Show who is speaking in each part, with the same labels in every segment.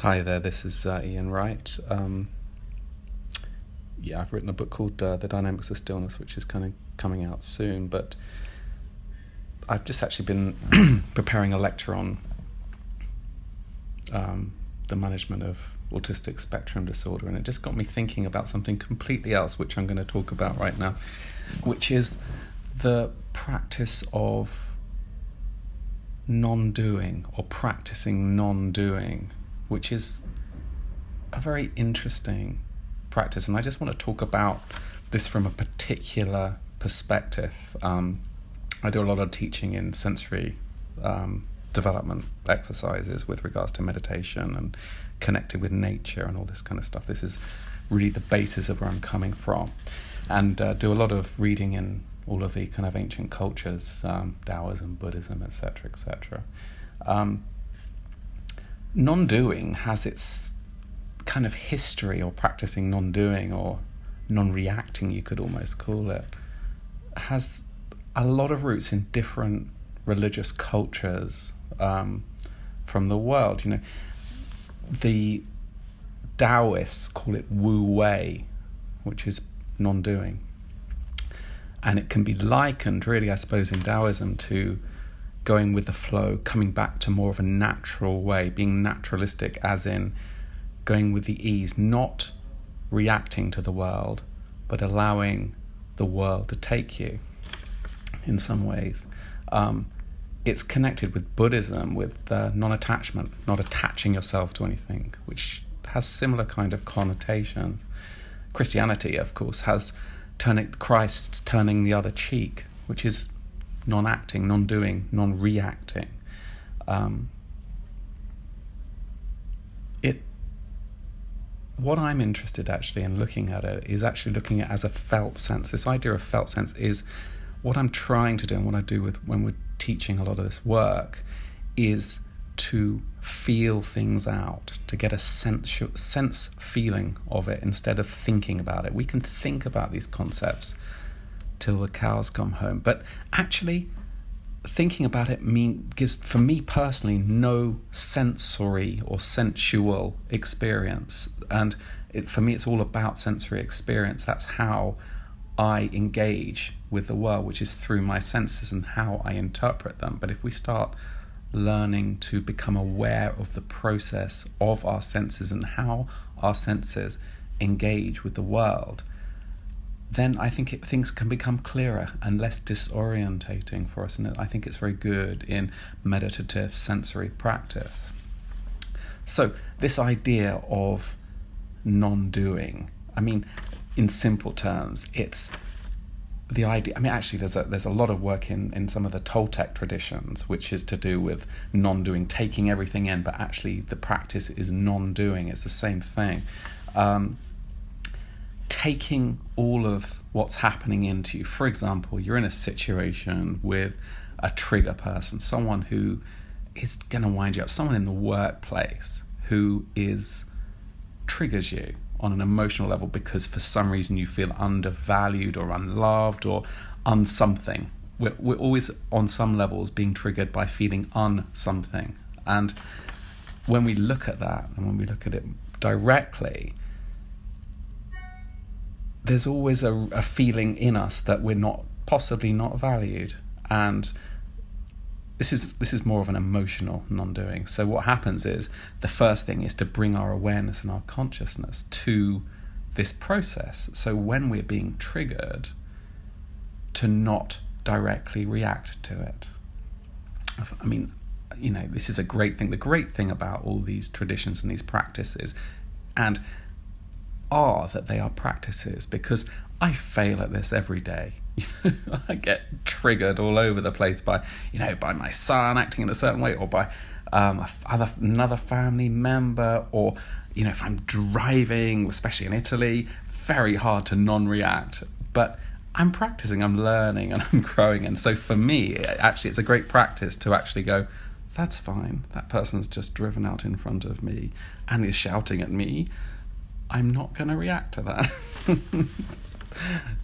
Speaker 1: Hi there, this is Ian Wright. I've written a book called The Dynamics of Stillness, which is kind of coming out soon, but I've just actually been preparing a lecture on the management of autistic spectrum disorder, and it just got me thinking about something completely else, which I'm going to talk about right now, which is the practice of non-doing or practicing non-doing, which is a very interesting practice. And I just want to talk about this from a particular perspective. I do a lot of teaching in sensory development exercises with regards to meditation and connecting with nature and all this kind of stuff. This is really the basis of where I'm coming from, and do a lot of reading in all of the kind of ancient cultures, Taoism, Buddhism, etc., etc. Non-doing has its kind of history, or practicing non-doing or non-reacting, you could almost call it, has a lot of roots in different religious cultures from the world. You know, the Taoists call it Wu Wei, which is non-doing. And it can be likened, really, I suppose, in Taoism to going with the flow, coming back to more of a natural way, being naturalistic, as in going with the ease, not reacting to the world, but allowing the world to take you in some ways. It's connected with Buddhism, with non-attachment, not attaching yourself to anything, which has similar kind of connotations. Christianity, of course, has Christ's turning the other cheek, which is non-acting, non-doing, non-reacting. What I'm interested actually in looking at it is actually looking at it as a felt sense. This idea of felt sense is what I'm trying to do, and what I do when we're teaching a lot of this work, is to feel things out, to get a sense feeling of it instead of thinking about it. We can think about these concepts till the cows come home, but actually thinking about it gives, for me personally, no sensory or sensual experience. And for me, it's all about sensory experience. That's how I engage with the world, which is through my senses and how I interpret them. But if we start learning to become aware of the process of our senses and how our senses engage with the world, then I think things can become clearer and less disorientating for us. And I think it's very good in meditative sensory practice. So this idea of non-doing, I mean, in simple terms, it's the idea. I mean, actually, there's a lot of work in some of the Toltec traditions, which is to do with non-doing, taking everything in, but actually the practice is non-doing. It's the same thing. Taking all of what's happening into you. For example, you're in a situation with a trigger person, someone who is going to wind you up, someone in the workplace who triggers you on an emotional level because for some reason you feel undervalued or unloved or unsomething. We're always on some levels being triggered by feeling unsomething. And when we look at that, and when we look at it directly, there's always a feeling in us that we're possibly not valued. And this is more of an emotional non-doing. So what happens is, the first thing is to bring our awareness and our consciousness to this process. So when we're being triggered, to not directly react to it. I mean, you know, this is a great thing. The great thing about all these traditions and these practices are that they are practices, because I fail at this every day. I get triggered all over the place by my son acting in a certain way, or by another family member, or if I'm driving, especially in Italy, very hard to non-react. But I'm practicing, I'm learning, and I'm growing. And so for me, actually, it's a great practice to actually go, that's fine. That person's just driven out in front of me and is shouting at me. I'm not going to react to that.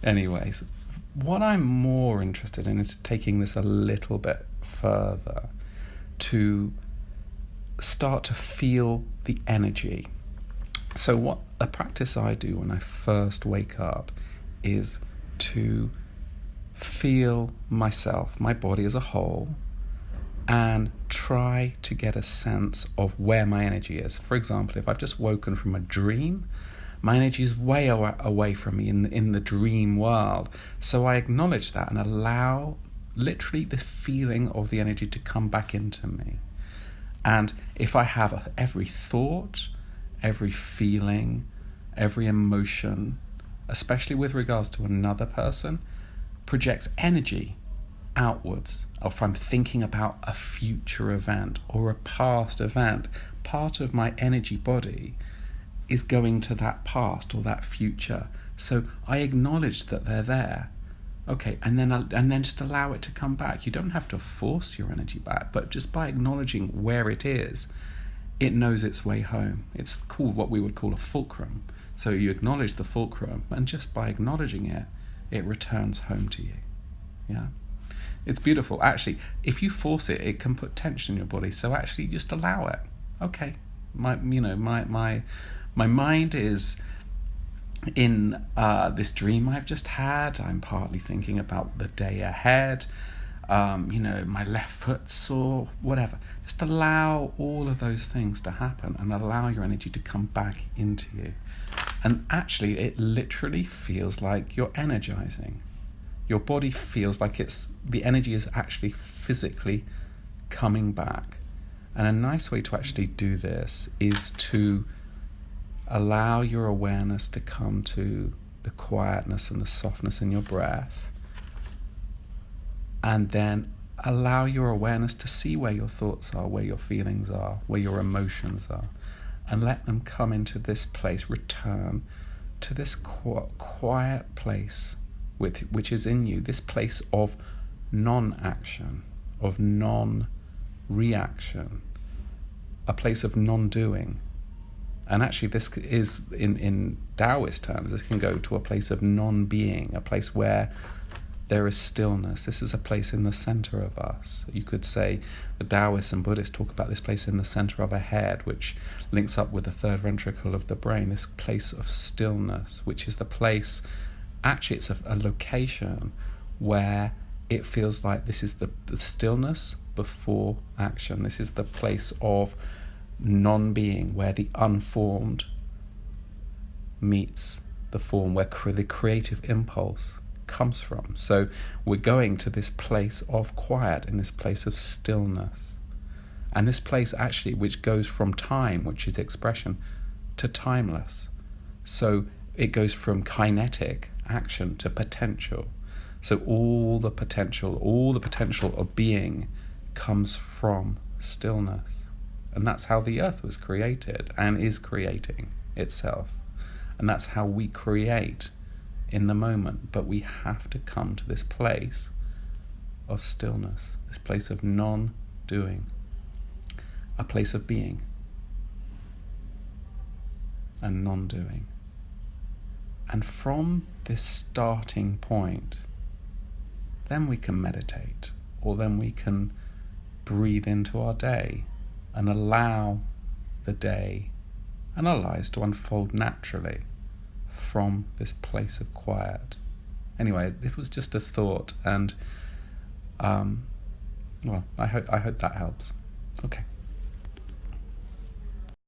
Speaker 1: Anyways, what I'm more interested in is taking this a little bit further to start to feel the energy. So what a practice I do when I first wake up is to feel myself, my body as a whole, and try to get a sense of where my energy is. For example, if I've just woken from a dream, my energy is way away from me in the dream world. So I acknowledge that and allow literally this feeling of the energy to come back into me. And if I have every thought, every feeling, every emotion, especially with regards to another person, projects energy outwards, or if I'm thinking about a future event or a past event, part of my energy body is going to that past or that future. So I acknowledge that they're there. Okay, and then just allow it to come back. You don't have to force your energy back, but just by acknowledging where it is, it knows its way home. It's called what we would call a fulcrum. So you acknowledge the fulcrum, and just by acknowledging it, it returns home to you. Yeah, it's beautiful. Actually, if you force it, it can put tension in your body. So actually, just allow it. Okay, my mind is in this dream I've just had. I'm partly thinking about the day ahead. My left foot sore, whatever. Just allow all of those things to happen and allow your energy to come back into you. And actually, it literally feels like you're energizing. Your body feels like the energy is actually physically coming back. And a nice way to actually do this is to allow your awareness to come to the quietness and the softness in your breath. And then allow your awareness to see where your thoughts are, where your feelings are, where your emotions are, and let them come into this place, return to this quiet place which is in you, this place of non-action, of non-reaction, a place of non-doing. And actually this is, in Taoist terms, this can go to a place of non-being, a place where there is stillness. This is a place in the center of us. You could say the Taoists and Buddhists talk about this place in the center of a head, which links up with the third ventricle of the brain, this place of stillness, which is the place, actually it's a location where it feels like this is the stillness before action. This is the place of non-being, where the unformed meets the form, where the creative impulse comes from. So we're going to this place of quiet and this place of stillness, and this place actually which goes from time, which is expression, to timeless. So it goes from kinetic action to potential. So all the potential of being comes from stillness. And that's how the earth was created and is creating itself. And that's how we create in the moment. But we have to come to this place of stillness, this place of non-doing, a place of being and non-doing. And from this starting point, then we can meditate, or then we can breathe into our day and allow the day and our lives to unfold naturally from this place of quiet. Anyway, it was just a thought, and I hope that helps. Okay.